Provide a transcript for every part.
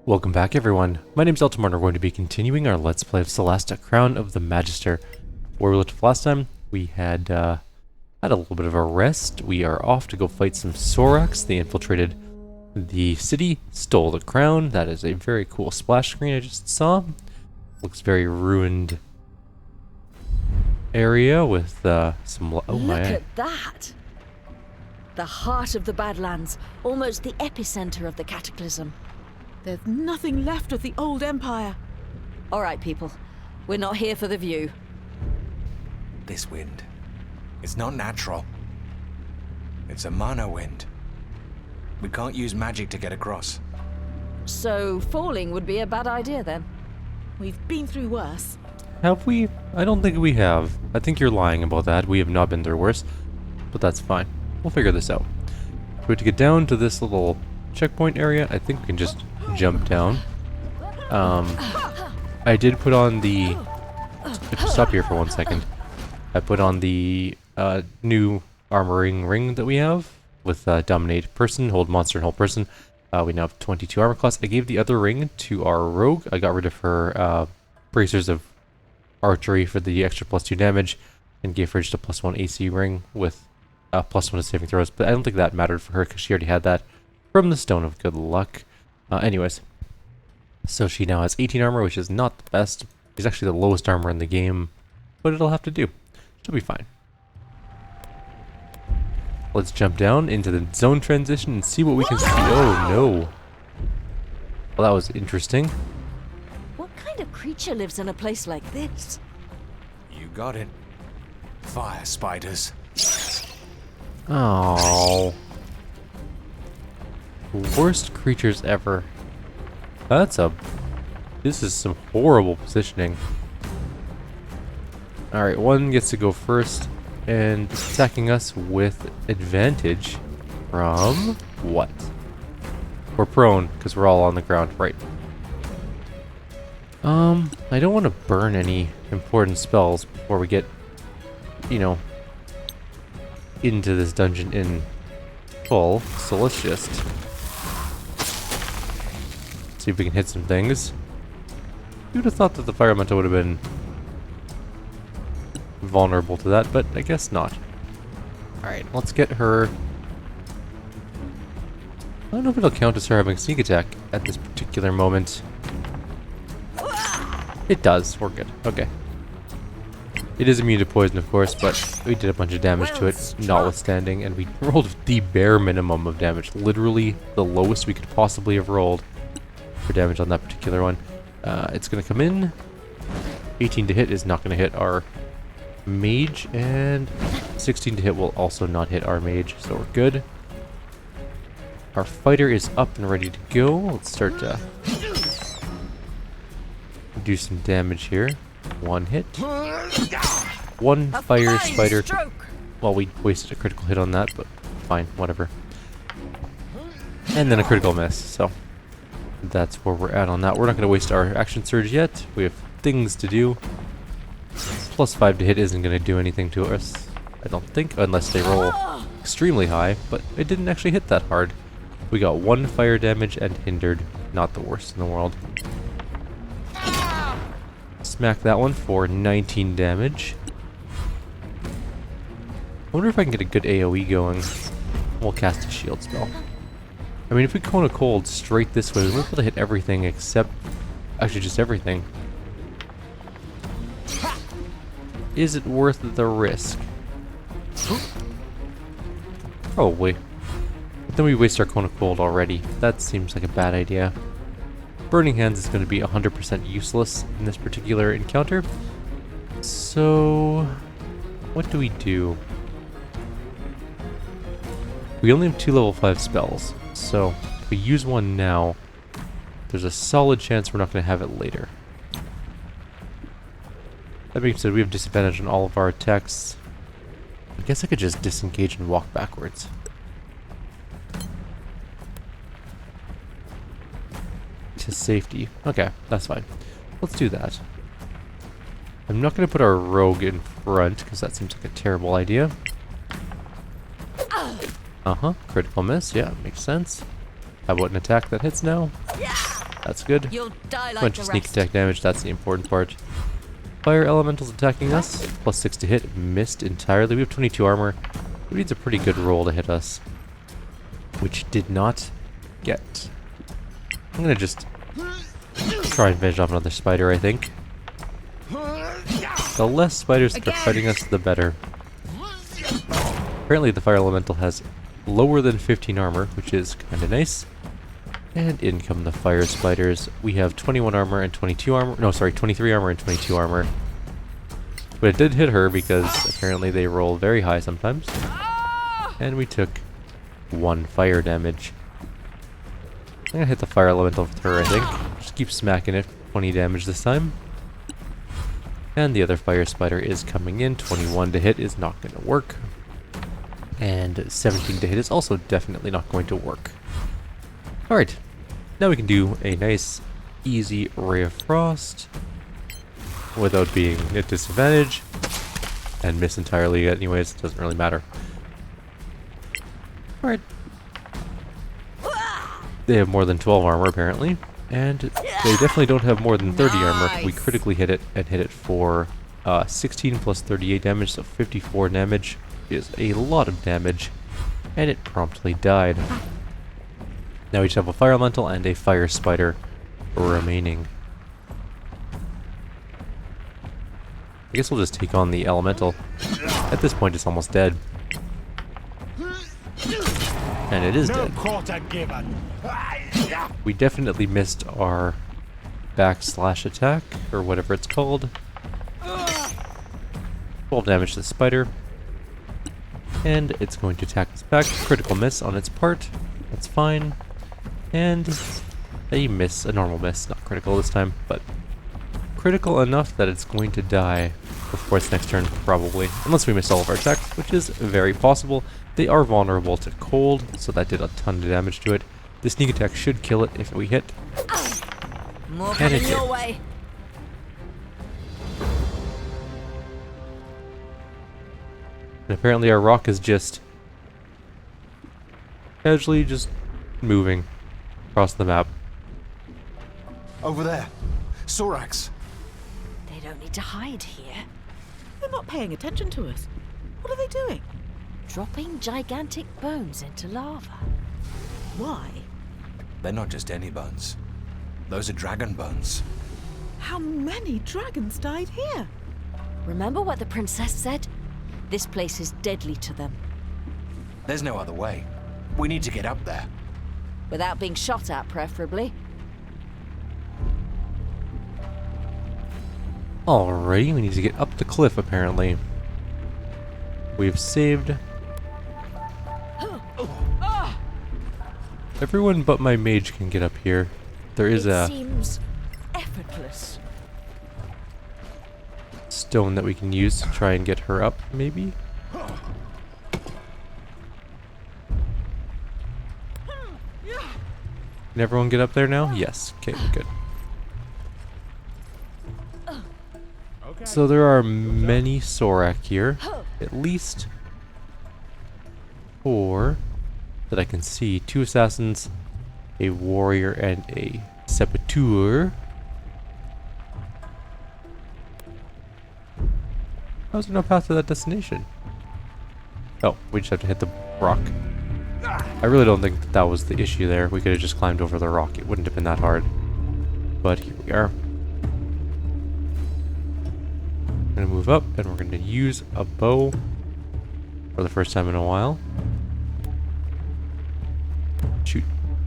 Welcome back everyone, my name's Eltimar and we're going to be continuing our Let's Play of Solasta, Crown of the Magister. Where we left off last time, we had a little bit of a rest. We are off to go fight some Soraks. They infiltrated the city, stole the crown. That is a very cool splash screen I just saw. Looks very ruined area with some... oh my... Look at that! The heart of the Badlands, almost the epicenter of the cataclysm. There's nothing left of the old empire. All right, people. We're not here for the view. This wind, it's not natural. It's a mana wind. We can't use magic to get across. So, falling would be a bad idea then? We've been through worse. Have we? I don't think we have. I think you're lying about that. We have not been through worse. But that's fine. We'll figure this out. We have to get down to this little checkpoint area. I think we can just jump down. I did put on the... stop here for 1 second. I put on the new armoring ring that we have with dominate person, hold monster, and hold person. We now have 22 armor class. I gave the other ring to our rogue. I got rid of her bracers of archery for the extra +2 damage and gave her just a +1 AC ring with +1 to saving throws. But I don't think that mattered for her because she already had that from the Stone of Good Luck. Anyways, so she now has 18 armor, which is not the best. It's actually the lowest armor in the game, but it'll have to do. She'll be fine. Let's jump down into the zone transition and see what we can see. Oh no. Well, that was interesting. What kind of creature lives in a place like this? You got it. Fire spiders. Oh. Worst creatures ever. This is some horrible positioning. Alright, one gets to go first, and attacking us with advantage from what? We're prone, because we're all on the ground, right. I don't want to burn any important spells before we get, you know, into this dungeon in full, so let's just see if we can hit some things. You would have thought that the fire elemental would have been vulnerable to that, but I guess not. Alright, let's get her... I don't know if it'll count as her having sneak attack at this particular moment. It does. We're good. Okay. It is immune to poison, of course, but we did a bunch of damage to it, notwithstanding, and we rolled the bare minimum of damage. Literally the lowest we could possibly have rolled for damage on that particular one. It's going to come in. 18 to hit is not going to hit our mage, and 16 to hit will also not hit our mage, so we're good. Our fighter is up and ready to go. Let's start to do some damage here. One hit. One fire spider. Well, we wasted a critical hit on that, but fine, whatever. And then a critical miss, so that's where we're at on that. We're not going to waste our action surge yet. We have things to do. +5 to hit isn't going to do anything to us, I don't think, unless they roll extremely high, but it didn't actually hit that hard. We got 1 fire damage and hindered. Not the worst in the world. Smack that one for 19 damage. I wonder if I can get a good AoE going. We'll cast a shield spell. I mean, if we Cone of Cold straight this way, we're able to hit everything except... actually, just everything. Is it worth the risk? Probably. But then we waste our Cone of Cold already. That seems like a bad idea. Burning Hands is going to be 100% useless in this particular encounter. So... what do we do? We only have 2 level 5 spells. So, if we use one now, there's a solid chance we're not going to have it later. That being said, we have disadvantage on all of our attacks. I guess I could just disengage and walk backwards. To safety. Okay, that's fine. Let's do that. I'm not going to put our rogue in front, because that seems like a terrible idea. Critical miss, yeah, makes sense. How about an attack that hits now? That's good. You'll die like Bunch the of sneak rest. attack damage, that's the important part. Fire elementals attacking us, plus 6 to hit, missed entirely. We have 22 armor. It needs a pretty good roll to hit us, which did not get. I'm gonna just try and finish off another spider, I think. The less spiders that are fighting us, the better. Apparently the fire elemental has lower than 15 armor, which is kinda nice. And in come the fire spiders. We have 21 armor and 22 armor. No, sorry, 23 armor and 22 armor. But it did hit her because apparently they roll very high sometimes. And we took 1 fire damage. I'm gonna hit the fire elemental with her, I think. Just keep smacking it. 20 damage this time. And the other fire spider is coming in. 21 to hit is not gonna work. And 17 to hit is also definitely not going to work. Alright. Now we can do a nice, easy Ray of Frost without being at disadvantage, and miss entirely anyways, doesn't really matter. Alright. They have more than 12 armor apparently, and they definitely don't have more than 30 armor. We critically hit it and hit it for 16 plus 38 damage, so 54 damage is a lot of damage, and it promptly died. Now we just have a fire elemental and a fire spider remaining. I guess we'll just take on the elemental. At this point it's almost dead. And it is dead. We definitely missed our backslash attack, or whatever it's called. 12 damage to the spider. And it's going to attack us back. Critical miss on its part. That's fine. And a miss, a normal miss, not critical this time, but critical enough that it's going to die before its next turn, probably. Unless we miss all of our attacks, which is very possible. They are vulnerable to cold, so that did a ton of damage to it. The sneak attack should kill it if we hit. More And coming it your did. way. And apparently our rock is just casually just moving across the map. Over there. Sorak's. They don't need to hide here. They're not paying attention to us. What are they doing? Dropping gigantic bones into lava. Why? They're not just any bones. Those are dragon bones. How many dragons died here? Remember what the princess said? This place is deadly to them. There's no other way. We need to get up there. Without being shot at, preferably. Alrighty, we need to get up the cliff apparently. We've saved everyone but my mage can get up here. There is It a seems effortless. stone that we can use to try and get her up, maybe? Can everyone get up there now? Yes. Okay, good. So there are many Sorak here. At least 4 that I can see. 2 assassins, a warrior, and a saboteur. How's there no path to that destination? Oh, we just have to hit the rock. I really don't think that was the issue there. We could have just climbed over the rock. It wouldn't have been that hard. But here we are. We're gonna move up and we're gonna use a bow for the first time in a while. Shoot.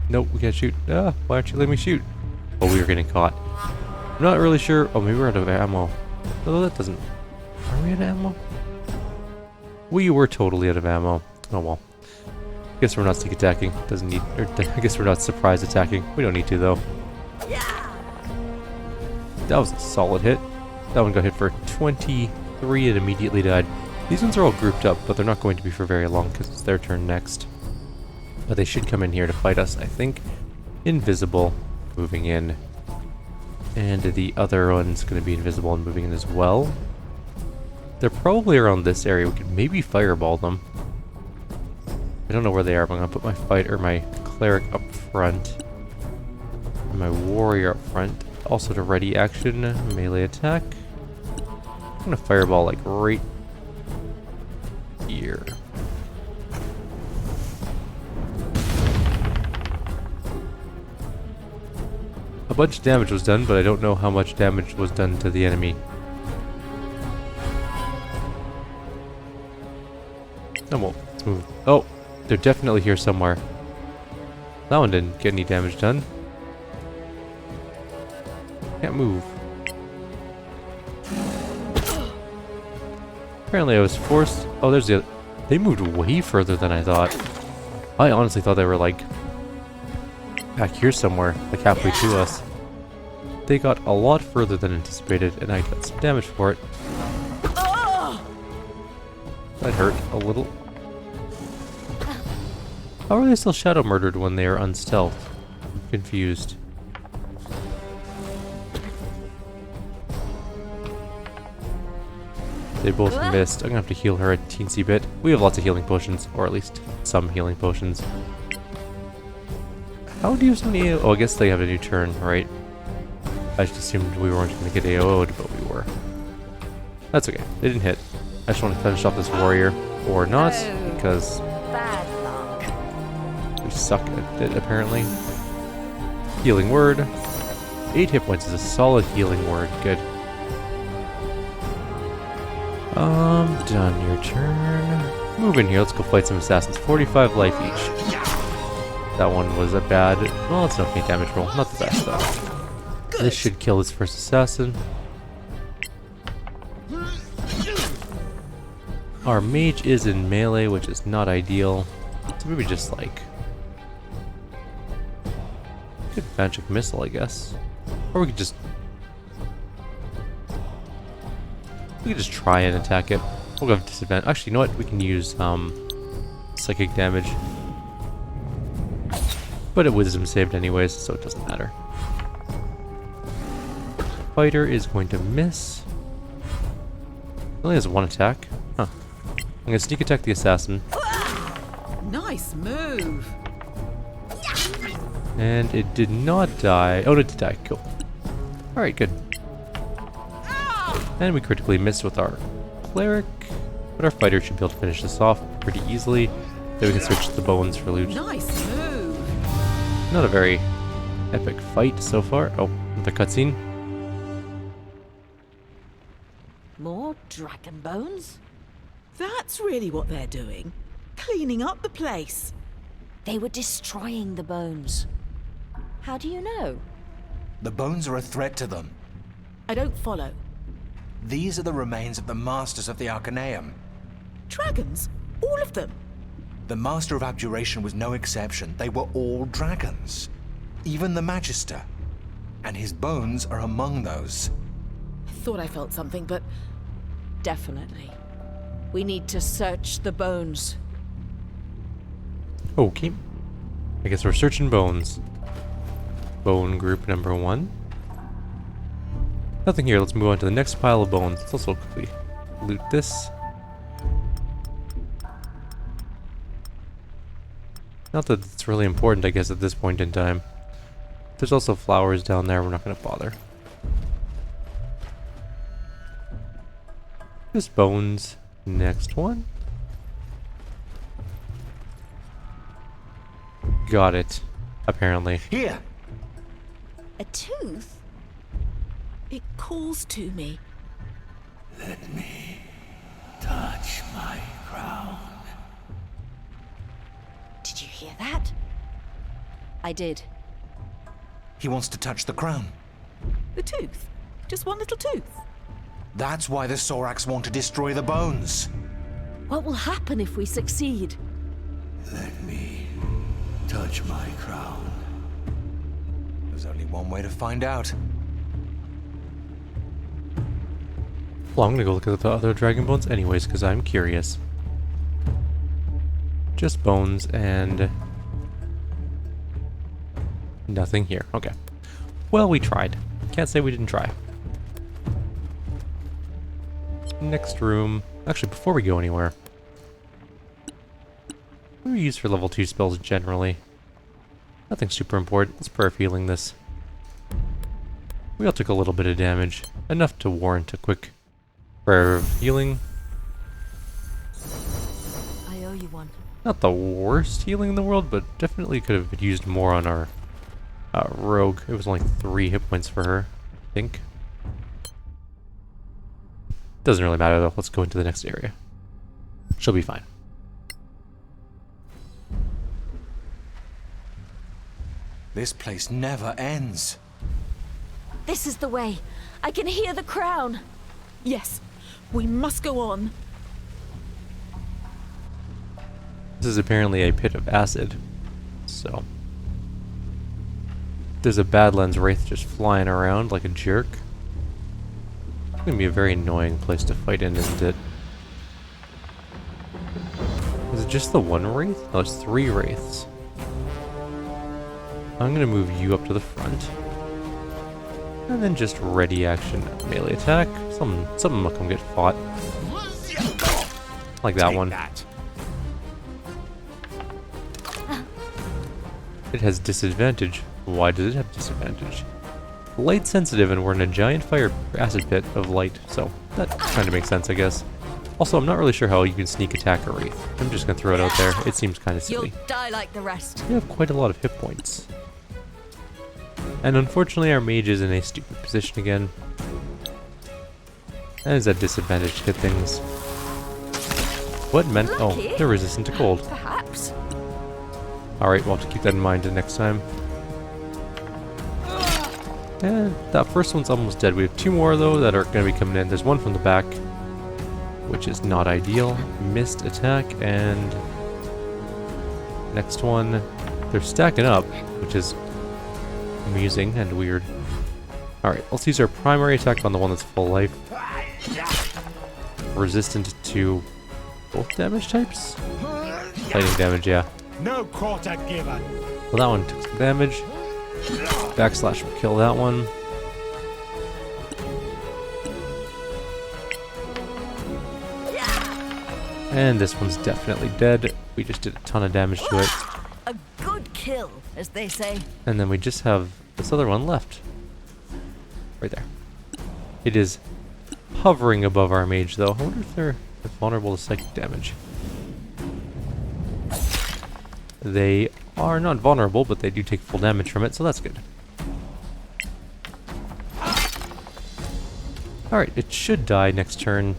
Nope, we can't shoot. Ah, why aren't you letting me shoot? Oh, we were getting caught. I'm not really sure. Oh, maybe we're out of ammo. Oh, that doesn't... Are we out of ammo? We were totally out of ammo. Oh well. Guess we're not sneak attacking. Doesn't need... Or, I guess we're not surprise attacking. We don't need to though. That was a solid hit. That one got hit for 23 and immediately died. These ones are all grouped up, but they're not going to be for very long because it's their turn next. But they should come in here to fight us, I think. Invisible, moving in. And the other one's going to be invisible and moving in as well. They're probably around this area. We could maybe fireball them. I don't know where they are, but I'm going to put my my cleric up front. And my warrior up front. Also to ready action, melee attack. I'm gonna fireball like right here. A bunch of damage was done, but I don't know how much damage was done to the enemy. Oh, well, let's move. Oh, they're definitely here somewhere. That one didn't get any damage done. Can't move. Apparently I was forced... Oh, there's the other... They moved way further than I thought. I honestly thought they were, like, back here somewhere, like halfway to us. They got a lot further than anticipated, and I got some damage for it. That hurt a little. How are they still shadow murdered when they are unstealthed? I'm confused. They both missed. I'm gonna have to heal her a teensy bit. We have lots of healing potions, or at least some healing potions. How do you have so many AO? Oh, I guess they have a new turn, right? I just assumed we weren't gonna get AO'd, but we were. That's okay. They didn't hit. I just want to finish off this warrior. Or not, because Bad luck. we suck at it, apparently. Healing word. 8 hit points is a solid healing word. Good. Done your turn. Move in here, let's go fight some assassins. 45 life each. That one was a bad... Well, it's an okay damage roll. Not the best, though. This should kill this first assassin. Our mage is in melee, which is not ideal. So maybe just, like... Good magic missile, I guess. Or we could just... We could just try and attack it. We'll go with disadvantage. Actually, you know what? We can use psychic damage. But it wisdom saved anyways, so it doesn't matter. Fighter is going to miss. Only has one attack. Huh. I'm gonna sneak attack the assassin. Nice move. And it did not die. Oh, it did die. Cool. Alright, good. And we critically missed with our cleric. But our fighter should be able to finish this off pretty easily. Then we can switch to the bones for loot. Nice move. Not a very epic fight so far. Oh, the cutscene. More dragon bones? That's really what they're doing. Cleaning up the place. They were destroying the bones. How do you know? The bones are a threat to them. I don't follow. These are the remains of the Masters of the Arcaneum. Dragons? All of them? The Master of Abjuration was no exception. They were all dragons. Even the Magister. And his bones are among those. I thought I felt something, but... Definitely. We need to search the bones. Okay. I guess we're searching bones. Bone group number 1. Nothing here. Let's move on to the next pile of bones. Let's also quickly loot this. Not that it's really important, I guess, at this point in time. There's also flowers down there. We're not going to bother. Just bones. Next one. Got it. Apparently. Here! A tooth? it calls to me. Let me touch my crown. Did you hear that? I did. He wants to touch the crown. The tooth. Just one little tooth. That's why the Soraks want to destroy the bones. What will happen if we succeed? Let me touch my crown. There's only one way to find out. Well, I'm gonna go look at the other dragon bones anyways, because I'm curious. Just bones and... nothing here. Okay. Well, we tried. Can't say we didn't try. Next room. Actually, before we go anywhere, what do we use for level 2 spells generally? Nothing super important. Let's prayer healing this. We all took a little bit of damage, enough to warrant a quick prayer of healing. I owe you one. Not the worst healing in the world, but definitely could have been used more on our rogue. It was only 3 hit points for her, I think. Doesn't really matter though. Let's go into the next area. She'll be fine. This place never ends. This is the way. I can hear the crown. Yes, we must go on. This is apparently a pit of acid, so there's a Badlands Wraith just flying around like a jerk. It's gonna be a very annoying place to fight in, isn't it? Is it just the one Wraith? No, it's 3 Wraiths. I'm gonna move you up to the front. And then just ready action melee attack. Some will come get fought. Like that one. It has disadvantage. Why does it have disadvantage? Light sensitive, and we're in a giant fire acid pit of light, so that kind of makes sense, I guess. Also, I'm not really sure how you can sneak attack a Wraith. I'm just gonna throw it out there. It seems kind of silly. You'll die like the rest. We have quite a lot of hit points. And unfortunately, our mage is in a stupid position again. And is at disadvantage to hit things. What meant? Oh, Lucky. they're resistant to cold. Perhaps. Alright, we'll have to keep that in mind the next time. And that first one's almost dead. We have 2 more though that are going to be coming in. There's one from the back, which is not ideal. Missed attack, and next one. They're stacking up, which is amusing and weird. Alright, let's use our primary attack on the one that's full life. Resistant to both damage types? Lightning damage, yeah. No quarter given. Well, that one took some damage. Backslash will kill that one. And this one's definitely dead. We just did a ton of damage to it. A good kill, as they say. And then we just have this other one left. Right there. It is hovering above our mage, though. I wonder if they're vulnerable to psychic damage. They are not vulnerable, but they do take full damage from it, so that's good. Alright, it should die next turn.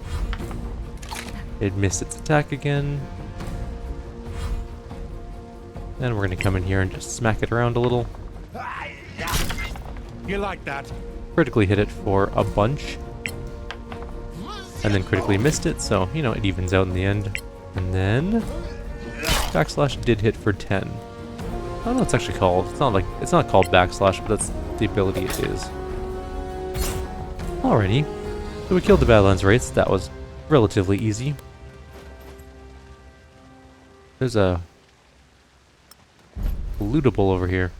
It missed its attack again. And we're going to come in here and just smack it around a little. You like that? Critically hit it for a bunch. And then critically missed it, so, you know, it evens out in the end. And then backslash did hit for 10. I don't know what it's actually called. It's not called backslash, but that's the ability it is. Alrighty. So we killed the Badlands Wraiths. That was relatively easy. There's a lootable over here.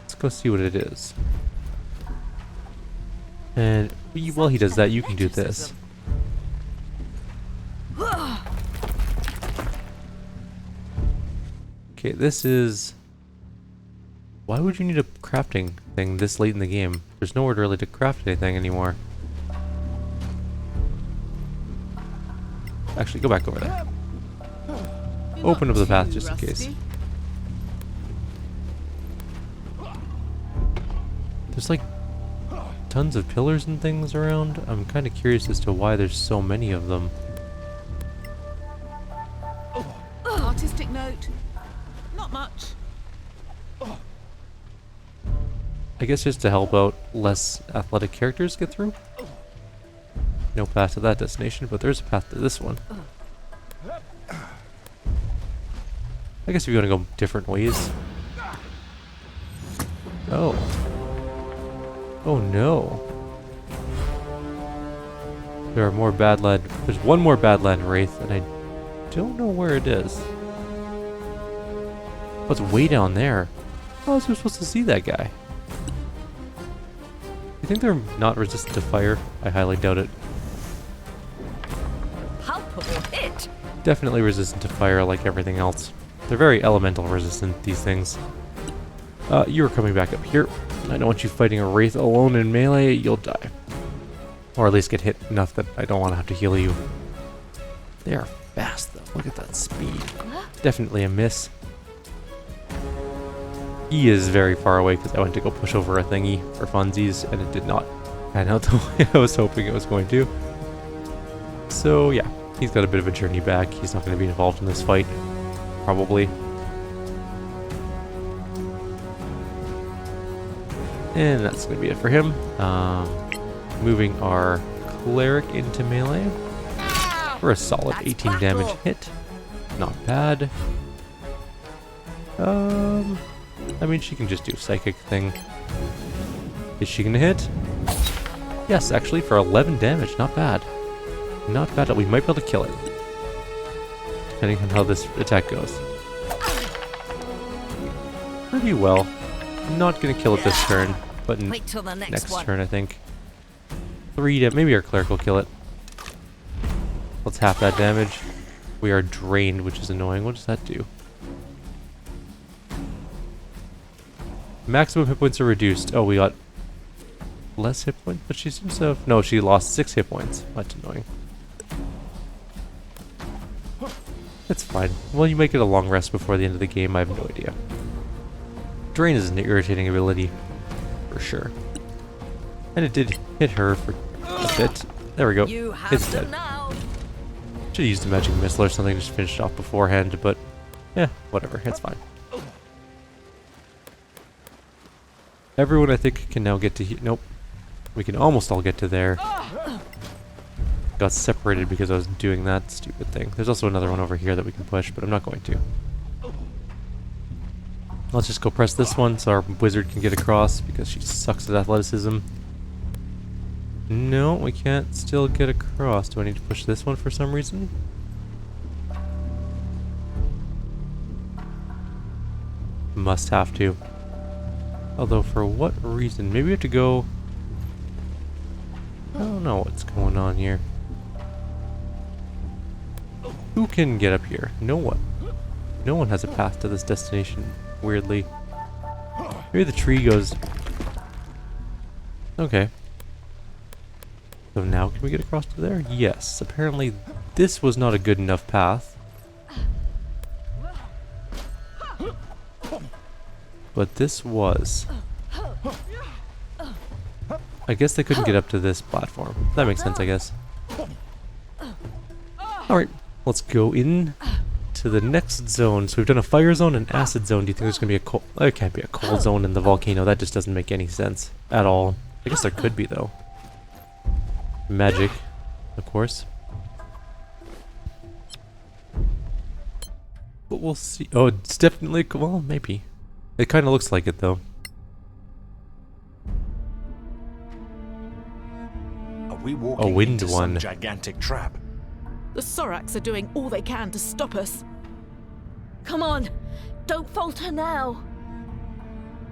Let's go see what it is. And while he does that, you can do this. Okay, this is... Why would you need a crafting thing this late in the game? There's nowhere really to craft anything anymore. Actually, go back over there. Open up the path just in case. There's like tons of pillars and things around. I'm kind of curious as to why there's so many of them. Artistic note. Not much. I guess just to help out less athletic characters get through. No path to that destination, but there's a path to this one. I guess if you want to go different ways. Oh. Oh no. There are more Badland. There's one more Badland Wraith, and I don't know where it is. Oh, it's way down there. How was I supposed to see that guy? You think they're not resistant to fire? I highly doubt it. Palpable hit. Definitely resistant to fire like everything else. They're very elemental resistant, these things. You are coming back up here. I don't want you fighting a wraith alone in melee, you'll die. Or at least get hit enough that I don't want to have to heal you. They are fast though, look at that speed. Definitely a miss. He is very far away because I went to go push over a thingy for funsies and it did not pan out the way I was hoping it was going to. So yeah, he's got a bit of a journey back. He's not going to be involved in this fight, probably. And that's going to be it for him. Moving our cleric into melee for a solid 18 damage hit. Not bad. I mean, she can just do psychic thing. Is she going to hit? Yes, actually, for 11 damage. Not bad. Not bad. We might be able to kill it. Depending on how this attack goes. Pretty well. I'm not going to kill it this turn, but Wait till the next one. turn, I think. 3 damage. Maybe our cleric will kill it. Let's half that damage. We are drained, which is annoying. What does that do? Maximum hit points are reduced. Oh, we got less hit points, but she seems to have... No, she lost 6 hit points. That's annoying. It's fine. Well, you might get a long rest before the end of the game. I have no idea. Drain is an irritating ability, for sure. And it did hit her for a bit. There we go. It's dead. Should have used a magic missile or something to just finish it off beforehand, but yeah, whatever. It's fine. Everyone, I think, can now get to nope. We can almost all get to there. Got separated because I was doing that stupid thing. There's also another one over here that we can push, but I'm not going to. Let's just go press this one so our wizard can get across because she sucks at athleticism. No, we can't still get across. Do I need to push this one for some reason? Must have to. Although, for what reason? Maybe we have to go... I don't know what's going on here. Who can get up here? No one. No one has a path to this destination, weirdly. Maybe the tree goes... Okay. So now can we get across to there? Yes. Apparently this was not a good enough path. But this was. I guess they couldn't get up to this platform. That makes sense, I guess. Alright, let's go in to the next zone. So we've done a fire zone and acid zone. Do you think there's going to be a cold... There can't be a cold zone in the volcano. That just doesn't make any sense at all. I guess there could be, though. Magic, of course. But we'll see. Oh, it's definitely... Well, maybe. It kind of looks like it, though. Are we walking A wind into one. some gigantic trap? The Soraks are doing all they can to stop us. Come on, don't falter now.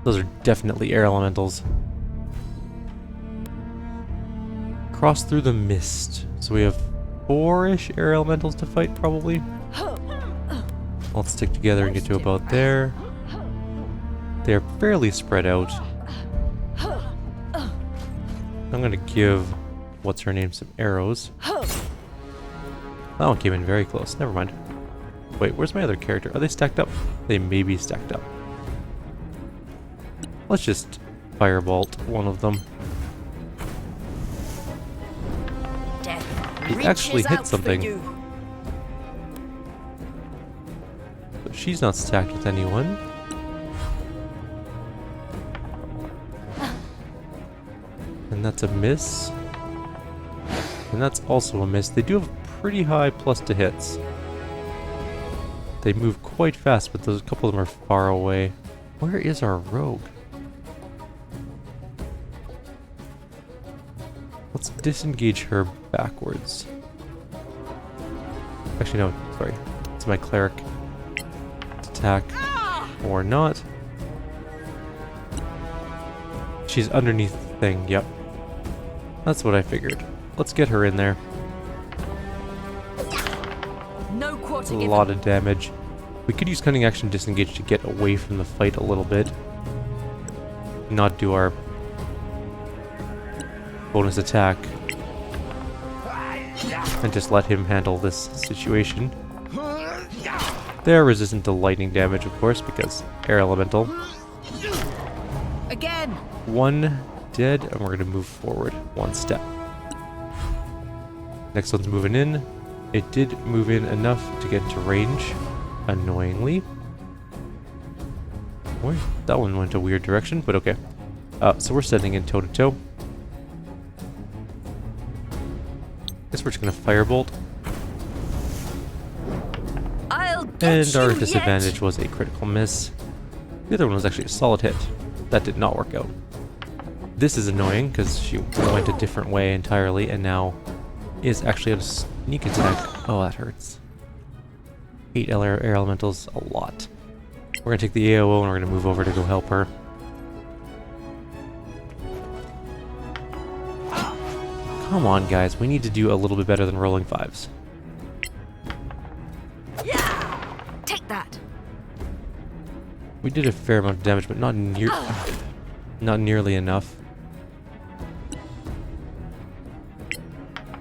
Those are definitely air elementals. Cross through the mist. So we have 4-ish air elementals to fight, probably. Let's stick together and get to about there. They're fairly spread out. I'm gonna give what's her name some arrows. That one came in very close. Never mind. Wait, where's my other character? Are they stacked up? They may be stacked up. Let's just firebolt one of them. He actually hit something. So she's not stacked with anyone. And that's a miss. And that's also a miss. They do have pretty high plus to hits. They move quite fast, but those, a couple of them are far away. Where is our rogue? Let's disengage her backwards. Actually, no, sorry. It's my cleric. Let's attack. Or not. She's underneath the thing, yep. That's what I figured. Let's get her in there. No quarter A given. lot of damage. We could use cunning action disengage to get away from the fight a little bit. not do our bonus attack and just let him handle this situation. They're resistant to lightning damage, of course, because air elemental. Again. One dead, and we're going to move forward one step. Next one's moving in. It did move in enough to get into range, annoyingly. Boy, that one went a weird direction, but okay. So we're standing in toe-to-toe. Guess we're just going to firebolt. I'll get And our you disadvantage yet. was a critical miss. The other one was actually a solid hit. That did not work out. This is annoying because she went a different way entirely and now is actually at a sneak attack. Oh, that hurts. 8 air elementals, a lot. We're going to take the AOO and we're going to move over to go help her. Come on, guys. We need to do a little bit better than rolling 5s. Take that. We did a fair amount of damage, but not nearly enough.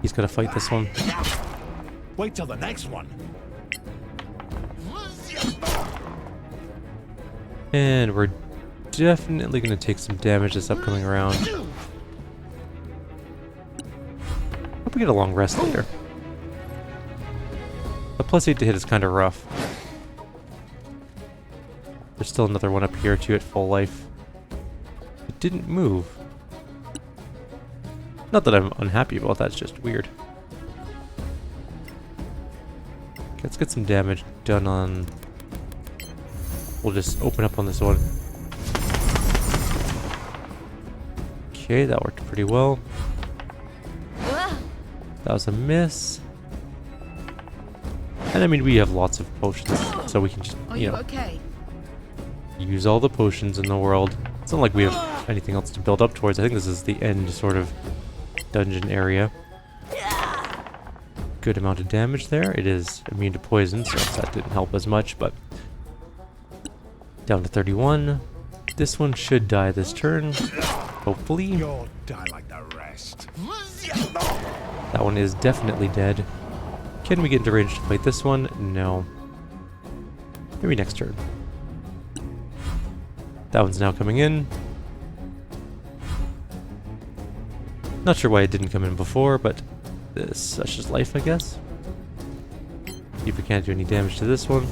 He's got to fight this one. Wait till the next one. And we're definitely going to take some damage this upcoming round. Hope we get a long rest later. The +8 to hit is kind of rough. There's still another one up here too at full life. It didn't move. Not that I'm unhappy about that, it's just weird. Okay, let's get some damage done on... We'll just open up on this one. Okay, that worked pretty well. That was a miss. And I mean, we have lots of potions, so we can just, you know, okay? use all the potions in the world. It's not like we have anything else to build up towards. I think this is the end sort of dungeon area. Good amount of damage there. It is immune to poison, so that didn't help as much, but down to 31. This one should die this turn, hopefully. You'll die like the rest. That one is definitely dead. Can we get into range to fight this one? No. Maybe next turn. That one's now coming in. Not sure why it didn't come in before, but such is life, I guess. See if we can't do any damage to this one.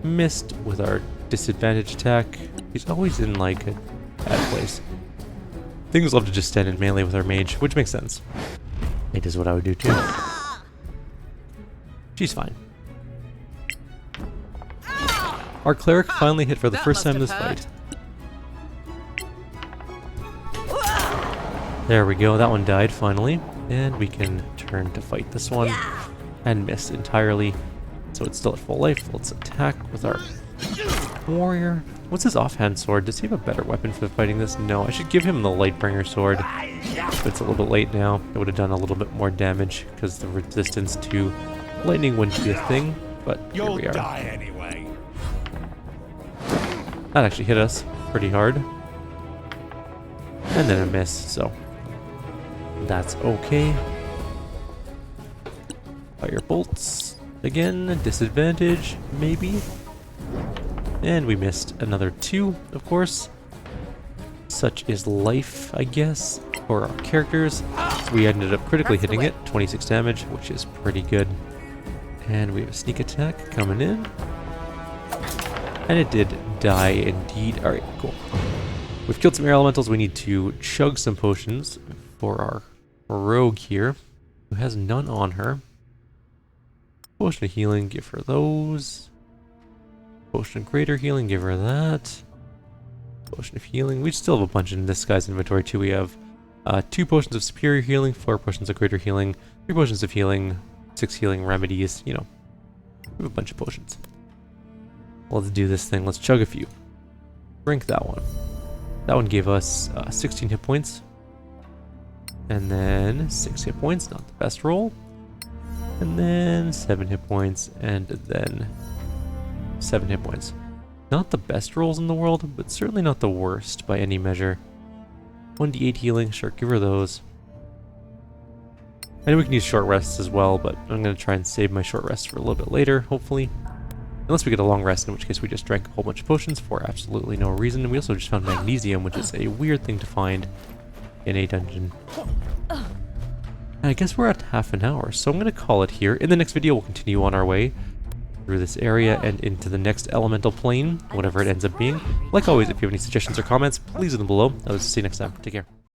Missed with our disadvantage attack. He's always in like a bad place. Things love to just stand in melee with our mage, which makes sense. It is what I would do too. She's fine. Our cleric finally hit for the first time in this fight. There we go, that one died finally. And we can turn to fight this one. And miss entirely. So it's still at full life. Let's attack with our warrior. What's his offhand sword? Does he have a better weapon for fighting this? No, I should give him the Lightbringer sword. But it's a little bit late now. It would have done a little bit more damage because the resistance to lightning wouldn't be a thing. But here You'll we are. die anyway. That actually hit us pretty hard. And then a miss, so that's okay. Fire bolts. Again, disadvantage, maybe. And we missed another 2, of course. Such is life, I guess, for our characters. We ended up critically hitting it, 26 damage, which is pretty good. And we have a sneak attack coming in. And it did die indeed. Alright, cool. We've killed some air elementals. We need to chug some potions for our rogue here, who has none on her. Potion of healing, give her those. Potion of greater healing, give her that. Potion of healing. We still have a bunch in this guy's inventory too. We have 2 potions of superior healing, 4 potions of greater healing, 3 potions of healing, 6 healing remedies, you know. We have a bunch of potions. Let's do this thing. Let's chug a few. Drink that one. That one gave us 16 hit points. And then 6 hit points, not the best roll. And then 7 hit points, and then 7 hit points. Not the best rolls in the world, but certainly not the worst by any measure. 1d8 healing, sure, give her those. I know we can use short rests as well, but I'm going to try and save my short rests for a little bit later, hopefully. Unless we get a long rest, in which case we just drank a whole bunch of potions for absolutely no reason. And we also just found magnesium, which is a weird thing to find in a dungeon. And I guess we're at half an hour, so I'm going to call it here. In the next video, we'll continue on our way through this area and into the next elemental plane, whatever it ends up being. Like always, if you have any suggestions or comments, please leave them below. I'll see you next time. Take care.